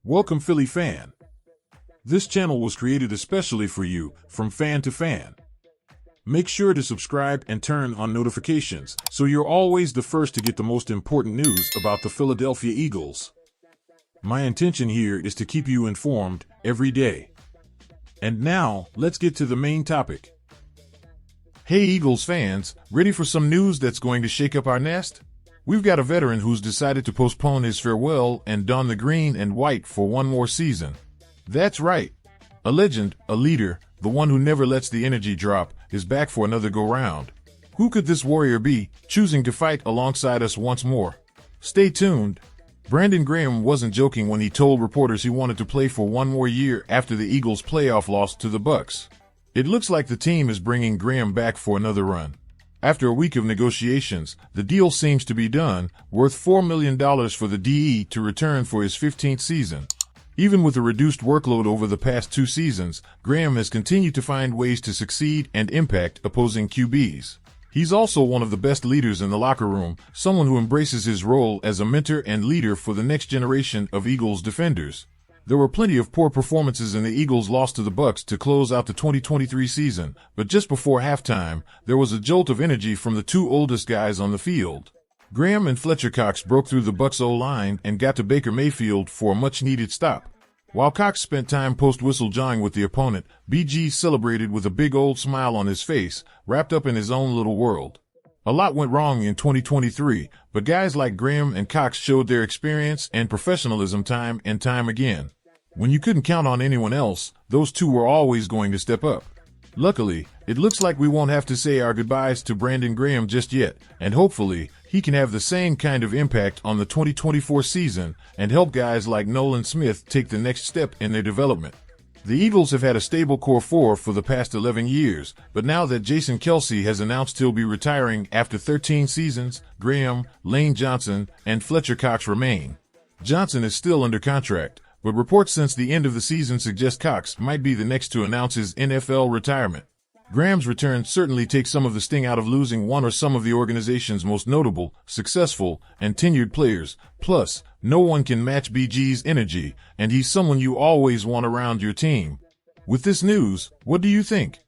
Welcome, Philly fan. This channel was created especially for you, from fan to fan. Make sure to subscribe and turn on notifications so you're always the first to get the most important news about the Philadelphia Eagles. My intention here is to keep you informed every day. And now, let's get to the main topic. Hey Eagles fans, ready for some news that's going to shake up our nest? We've got a veteran who's decided to postpone his farewell and don the green and white for one more season. That's right. A legend, a leader, the one who never lets the energy drop, is back for another go-round. Who could this warrior be, choosing to fight alongside us once more? Stay tuned. Brandon Graham wasn't joking when he told reporters he wanted to play for one more year after the Eagles' playoff loss to the Bucs. It looks like the team is bringing Graham back for another run. After a week of negotiations, the deal seems to be done, worth $4 million for the DE to return for his 15th season. Even with a reduced workload over the past two seasons, Graham has continued to find ways to succeed and impact opposing QBs. He's also one of the best leaders in the locker room, someone who embraces his role as a mentor and leader for the next generation of Eagles defenders. There were plenty of poor performances in the Eagles' loss to the Bucs to close out the 2023 season, but just before halftime, there was a jolt of energy from the two oldest guys on the field. Graham and Fletcher Cox broke through the Bucs' O-line and got to Baker Mayfield for a much-needed stop. While Cox spent time post-whistle jawing with the opponent, BG celebrated with a big old smile on his face, wrapped up in his own little world. A lot went wrong in 2023, but guys like Graham and Cox showed their experience and professionalism time and time again. When you couldn't count on anyone else, those two were always going to step up. Luckily, it looks like we won't have to say our goodbyes to Brandon Graham just yet, and hopefully, he can have the same kind of impact on the 2024 season and help guys like Nolan Smith take the next step in their development. The Eagles have had a stable core four for the past 11 years, but now that Jason Kelce has announced he'll be retiring after 13 seasons, Graham, Lane Johnson, and Fletcher Cox remain. Johnson is still under contract, but reports since the end of the season suggest Cox might be the next to announce his NFL retirement. Graham's return certainly takes some of the sting out of losing one or some of the organization's most notable, successful, and tenured players. Plus, no one can match BG's energy, and he's someone you always want around your team. With this news, what do you think?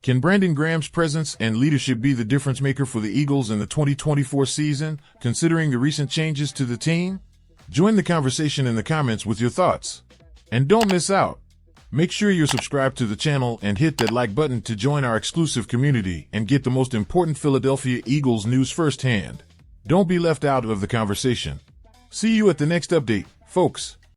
Can Brandon Graham's presence and leadership be the difference maker for the Eagles in the 2024 season, considering the recent changes to the team? Join the conversation in the comments with your thoughts. And don't miss out. Make sure you're subscribed to the channel and hit that like button to join our exclusive community and get the most important Philadelphia Eagles news firsthand. Don't be left out of the conversation. See you at the next update, folks.